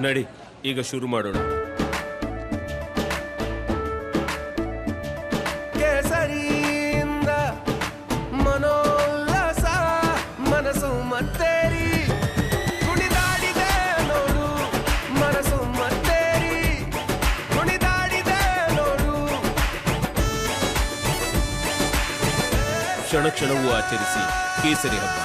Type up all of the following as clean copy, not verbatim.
ನಡಿ, ಈಗ ಶುರು ಮಾಡೋಣ. ಕೇಸರಿಯಿಂದ ಮನೋಲ್ಲಾಸ ಮನಸ್ಸು ಮತ್ತೇರಿ ಕುಣಿದಾಡಿದೆ ನೋಡು, ಮನಸ್ಸು ಮತ್ತೇರಿ ಕುಣಿದಾಡಿದೆ ನೋಡು. ಕ್ಷಣ ಕ್ಷಣವೂ ಆಚರಿಸಿ ಕೇಸರಿ ಹಬ್ಬ.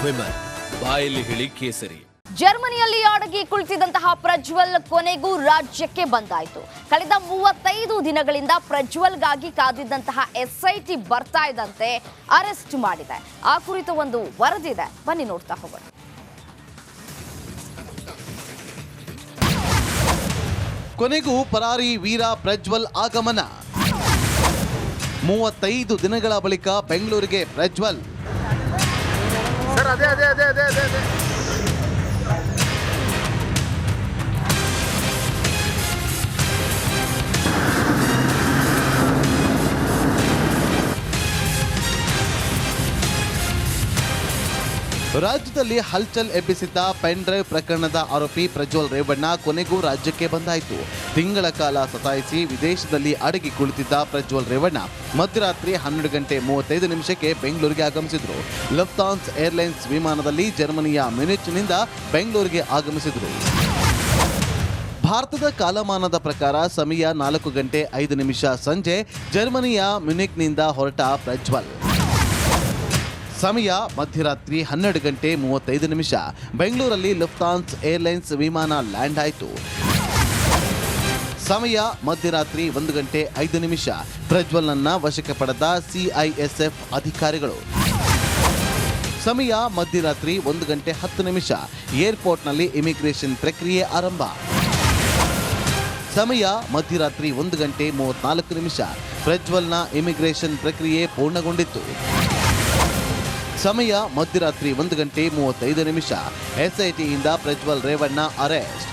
ವಿಮಲ್, ಬಾಯಲ್ಲಿ ಹೇಳಿ ಕೇಸರಿ. ಜರ್ಮನಿಯಲ್ಲಿ ಅಡಗಿ ಕುಳಿತಿದ್ದಂತಹ ಪ್ರಜ್ವಲ್ ಕೊನೆಗೂ ರಾಜ್ಯಕ್ಕೆ ಬಂದಾಯಿತು. ಕಳೆದ 35 ದಿನಗಳಿಂದ ಪ್ರಜ್ವಲ್ಗಾಗಿ ಕಾದಿದ್ದಂತಹ SIT ಬರ್ತಾ ಇದ್ದಂತೆ ಅರೆಸ್ಟ್ ಮಾಡಿದೆ. ಆ ಕುರಿತು ಒಂದು ವರದಿದೆ, ಬನ್ನಿ ನೋಡ್ತಾ ಹೋಗೋಣ. ಕೊನೆಗೂ ಪರಾರಿ ವೀರ ಪ್ರಜ್ವಲ್ ಆಗಮನ. 35 ದಿನಗಳ ಬಳಿಕ ಬೆಂಗಳೂರಿಗೆ ಪ್ರಜ್ವಲ್. ರಾಜ್ಯದಲ್ಲಿ ಹಲ್ಚಲ್ ಎಬ್ಬಿಸಿದ್ದ ಪೆನ್ ಡ್ರೈವ್ ಪ್ರಕರಣದ ಆರೋಪಿ ಪ್ರಜ್ವಲ್ ರೇವಣ್ಣ ಕೊನೆಗೂ ರಾಜ್ಯಕ್ಕೆ ಬಂದಾಯಿತು. ತಿಂಗಳ ಕಾಲ ಸತಾಯಿಸಿ ವಿದೇಶದಲ್ಲಿ ಅಡಗಿ ಕುಳಿತಿದ್ದ ಪ್ರಜ್ವಲ್ ರೇವಣ್ಣ ಮಧ್ಯರಾತ್ರಿ 12:35 ಬೆಂಗಳೂರಿಗೆ ಆಗಮಿಸಿದ್ರು. ಲಫ್ತಾನ್ಸ್ ಏರ್ಲೈನ್ಸ್ ವಿಮಾನದಲ್ಲಿ ಜರ್ಮನಿಯ ಮ್ಯೂನಿಚ್ನಿಂದ ಬೆಂಗಳೂರಿಗೆ ಆಗಮಿಸಿದ್ರು. ಭಾರತದ ಕಾಲಮಾನದ ಪ್ರಕಾರ ಸಮಯ 4:05 ಸಂಜೆ ಜರ್ಮನಿಯ ಮ್ಯೂನಿಕ್ನಿಂದ ಹೊರಟ ಪ್ರಜ್ವಲ್. ಸಮಯ ಮಧ್ಯರಾತ್ರಿ 12:35 ಬೆಂಗಳೂರಲ್ಲಿ ಲಫ್ತಾನ್ಸ್ ಏರ್ಲೈನ್ಸ್ ವಿಮಾನ ಲ್ಯಾಂಡ್ ಆಯಿತು. ಸಮಯ ಮಧ್ಯರಾತ್ರಿ 1:05 ಪ್ರಜ್ವಲ್ನನ್ನ ವಶಕ್ಕೆ ಪಡೆದ CISF ಅಧಿಕಾರಿಗಳು. ಸಮಯ ಮಧ್ಯರಾತ್ರಿ 1:10 ಏರ್ಪೋರ್ಟ್ನಲ್ಲಿ ಇಮಿಗ್ರೇಷನ್ ಪ್ರಕ್ರಿಯೆ ಆರಂಭ. ಸಮಯ ಮಧ್ಯರಾತ್ರಿ 1:34 ಪ್ರಜ್ವಲ್ನ ಇಮಿಗ್ರೇಷನ್ ಪ್ರಕ್ರಿಯೆ ಪೂರ್ಣಗೊಂಡಿತ್ತು. ಸಮಯ ಮಧ್ಯರಾತ್ರಿ 1:35 SITಯಿಂದ ಪ್ರಜ್ವಲ್ ರೇವಣ್ಣ ಅರೆಸ್ಟ್.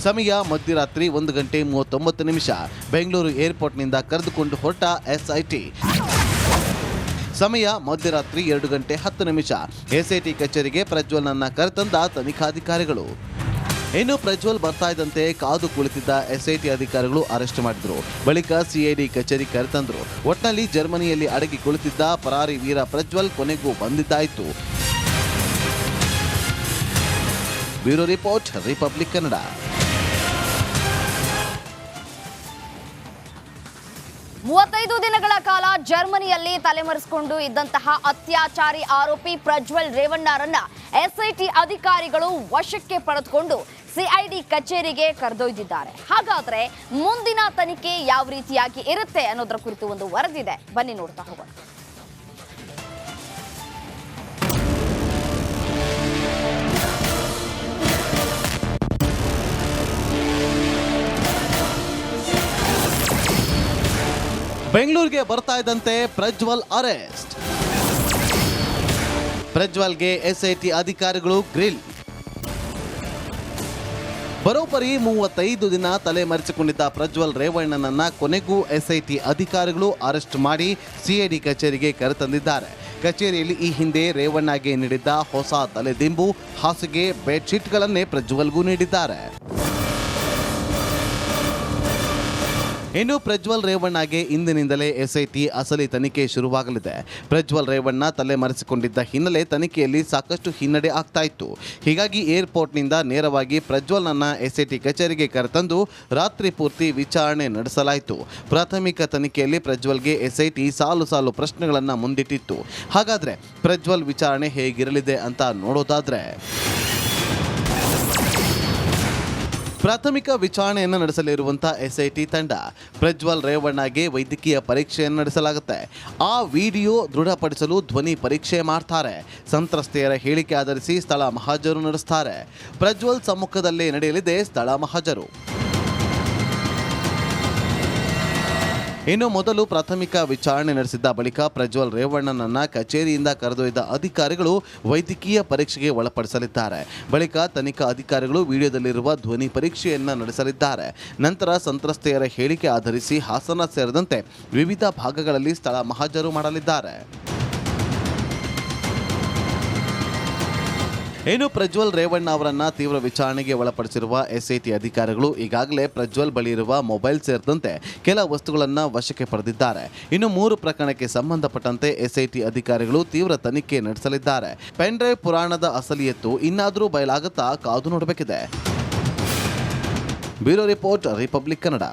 ಸಮಯ ಮಧ್ಯರಾತ್ರಿ 1:39 ಬೆಂಗಳೂರು ಏರ್ಪೋರ್ಟ್ನಿಂದ ಕರೆದುಕೊಂಡು ಹೊರಟ SIT. ಸಮಯ ಮಧ್ಯರಾತ್ರಿ 2:10 SIT ಕಚೇರಿಗೆ ಪ್ರಜ್ವಲ್ನನ್ನ ಕರೆತಂದ ತನಿಖಾಧಿಕಾರಿಗಳು. ಇನ್ನು ಪ್ರಜ್ವಲ್ ಬರ್ತಾ ಇದ್ದಂತೆ ಕಾದು ಕುಳಿತಿದ್ದ SIT ಅಧಿಕಾರಿಗಳು ಅರೆಸ್ಟ್ ಮಾಡಿದ್ರು. ಬಳಿಕ CID ಕಚೇರಿ ಕರೆತಂದ್ರು. ಒಟ್ನಲ್ಲಿ ಜರ್ಮನಿಯಲ್ಲಿ ಅಡಗಿ ಕುಳಿತಿದ್ದ ಪರಾರಿ ವೀರ ಪ್ರಜ್ವಲ್ ಕೊನೆಗೂ ಬಂದಿದ್ದಾಯಿತು. Bureau report, Republic Kannada. ದಿನಗಳ ಕಾಲ ಜರ್ಮನಿಯಲ್ಲಿ ತಲೆಮರೆಸಿಕೊಂಡು ಇದ್ದಂತಹ ಅತ್ಯಾಚಾರಿ ಆರೋಪಿ ಪ್ರಜ್ವಲ್ ರೇವಣ್ಣರನ್ನ SIT ಅಧಿಕಾರಿಗಳು ವಶಕ್ಕೆ ಪಡೆದುಕೊಂಡು CID ಕಚೇರಿಗೆ ಕರೆದೊಯ್ದಿದ್ದಾರೆ. ಹಾಗಾದ್ರೆ ಮುಂದಿನ ತನಿಖೆ ಯಾವ ರೀತಿಯಾಗಿ ಇರುತ್ತೆ ಅನ್ನೋದರ ಕುರಿತು ಒಂದು ವರದಿದೆ, ಬನ್ನಿ ನೋಡ್ತಾ ಹೋಗೋಣ. ಬೆಂಗಳೂರಿಗೆ ಬರ್ತಾ ಇದ್ದಂತೆ ಪ್ರಜ್ವಲ್ ಅರೆಸ್ಟ್. ಪ್ರಜ್ವಲ್ಗೆ SIT ಅಧಿಕಾರಿಗಳು ಗ್ರಿಲ್. ಬರೋಬ್ಬರಿ 35 ದಿನ ತಲೆಮರೆಸಿಕೊಂಡಿದ್ದ ಪ್ರಜ್ವಲ್ ರೇವಣ್ಣನನ್ನ ಕೊನೆಗೂ SIT ಅಧಿಕಾರಿಗಳು ಅರೆಸ್ಟ್ ಮಾಡಿ CID ಕಚೇರಿಗೆ ಕರೆತಂದಿದ್ದಾರೆ. ಕಚೇರಿಯಲ್ಲಿ ಈ ಹಿಂದೆ ರೇವಣ್ಣಗೆ ನೀಡಿದ್ದ ಹೊಸ ತಲೆದಿಂಬು, ಹಾಸಿಗೆ, ಬೆಡ್ಶೀಟ್ಗಳನ್ನೇ ಪ್ರಜ್ವಲ್ಗೂ ನೀಡಿದ್ದಾರೆ. ಇನ್ನು ಪ್ರಜ್ವಲ್ ರೇವಣ್ಣಗೆ ಇಂದಿನಿಂದಲೇ SIT ಅಸಲಿ ತನಿಖೆ ಶುರುವಾಗಲಿದೆ. ಪ್ರಜ್ವಲ್ ರೇವಣ್ಣ ತಲೆಮರೆಸಿಕೊಂಡಿದ್ದ ಹಿನ್ನೆಲೆ ತನಿಖೆಯಲ್ಲಿ ಸಾಕಷ್ಟು ಹಿನ್ನಡೆ ಆಗ್ತಾ ಇತ್ತು. ಹೀಗಾಗಿ ಏರ್ಪೋರ್ಟ್ನಿಂದ ನೇರವಾಗಿ ಪ್ರಜ್ವಲ್ನನ್ನ SIT ಕಚೇರಿಗೆ ಕರೆತಂದು ರಾತ್ರಿ ಪೂರ್ತಿ ವಿಚಾರಣೆ ನಡೆಸಲಾಯಿತು. ಪ್ರಾಥಮಿಕ ತನಿಖೆಯಲ್ಲಿ ಪ್ರಜ್ವಲ್ಗೆ SIT ಸಾಲು ಸಾಲು ಪ್ರಶ್ನೆಗಳನ್ನು ಮುಂದಿಟ್ಟಿತ್ತು. ಹಾಗಾದ್ರೆ ಪ್ರಜ್ವಲ್ ವಿಚಾರಣೆ ಹೇಗಿರಲಿದೆ ಅಂತ ನೋಡೋದಾದ್ರೆ, ಪ್ರಾಥಮಿಕ ವಿಚಾರಣೆಯನ್ನು ನಡೆಸಲಿರುವಂತಹ SIT ತಂಡ ಪ್ರಜ್ವಲ್ ರೇವಣ್ಣಗೆ ವೈದ್ಯಕೀಯ ಪರೀಕ್ಷೆಯನ್ನು ನಡೆಸಲಾಗುತ್ತೆ. ಆ ವಿಡಿಯೋ ದೃಢಪಡಿಸಲು ಧ್ವನಿ ಪರೀಕ್ಷೆ ಮಾಡ್ತಾರೆ. ಸಂತ್ರಸ್ತೆಯರ ಹೇಳಿಕೆ ಆಧರಿಸಿ ಸ್ಥಳ ಮಹಾಜರು ನಡೆಸ್ತಾರೆ. ಪ್ರಜ್ವಲ್ ಸಮ್ಮುಖದಲ್ಲೇ ನಡೆಯಲಿದೆ ಸ್ಥಳ ಮಹಾಜರು. ಇನ್ನು ಮೊದಲು ಪ್ರಾಥಮಿಕ ವಿಚಾರಣೆ ನಡೆಸಿದ್ದ ಬಳಿಕ ಪ್ರಜ್ವಲ್ ರೇವಣ್ಣನನ್ನ ಕಚೇರಿಯಿಂದ ಕರೆದೊಯ್ದ ಅಧಿಕಾರಿಗಳು ವೈದ್ಯಕೀಯ ಪರೀಕ್ಷೆಗೆ ಒಳಪಡಿಸಲಿದ್ದಾರೆ. ಬಳಿಕ ತನಿಖಾ ಅಧಿಕಾರಿಗಳು ವಿಡಿಯೋದಲ್ಲಿರುವ ಧ್ವನಿ ಪರೀಕ್ಷೆಯನ್ನು ನಡೆಸಲಿದ್ದಾರೆ. ನಂತರ ಸಂತ್ರಸ್ತೆಯರ ಹೇಳಿಕೆ ಆಧರಿಸಿ ಹಾಸನ ಸೇರಿದಂತೆ ವಿವಿಧ ಭಾಗಗಳಲ್ಲಿ ಸ್ಥಳ ಮಹಾಜರು ಮಾಡಲಿದ್ದಾರೆ. ಇನ್ನು ಪ್ರಜ್ವಲ್ ರೇವಣ್ಣ ಅವರನ್ನ ತೀವ್ರ ವಿಚಾರಣೆಗೆ ಒಳಪಡಿಸಿರುವ ಎಸ್ಐಟಿ ಅಧಿಕಾರಿಗಳು ಈಗಾಗಲೇ ಪ್ರಜ್ವಲ್ ಬಳಿ ಇರುವ ಮೊಬೈಲ್ ಸೇರಿದಂತೆ ಕೆಲ ವಸ್ತುಗಳನ್ನು ವಶಕ್ಕೆ ಪಡೆದಿದ್ದಾರೆ. ಇನ್ನು 3 ಪ್ರಕರಣಕ್ಕೆ ಸಂಬಂಧಪಟ್ಟಂತೆ ಎಸ್ಐಟಿ ಅಧಿಕಾರಿಗಳು ತೀವ್ರ ತನಿಖೆ ನಡೆಸಲಿದ್ದಾರೆ. ಪೆನ್ ಡ್ರೈವ್ ಪುರಾಣದ ಅಸಲಿಯತ್ತು ಇನ್ನಾದರೂ ಬಯಲಾಗುತ್ತಾ ಕಾದು ನೋಡಬೇಕಿದೆ. Bureau report, Republic Kannada.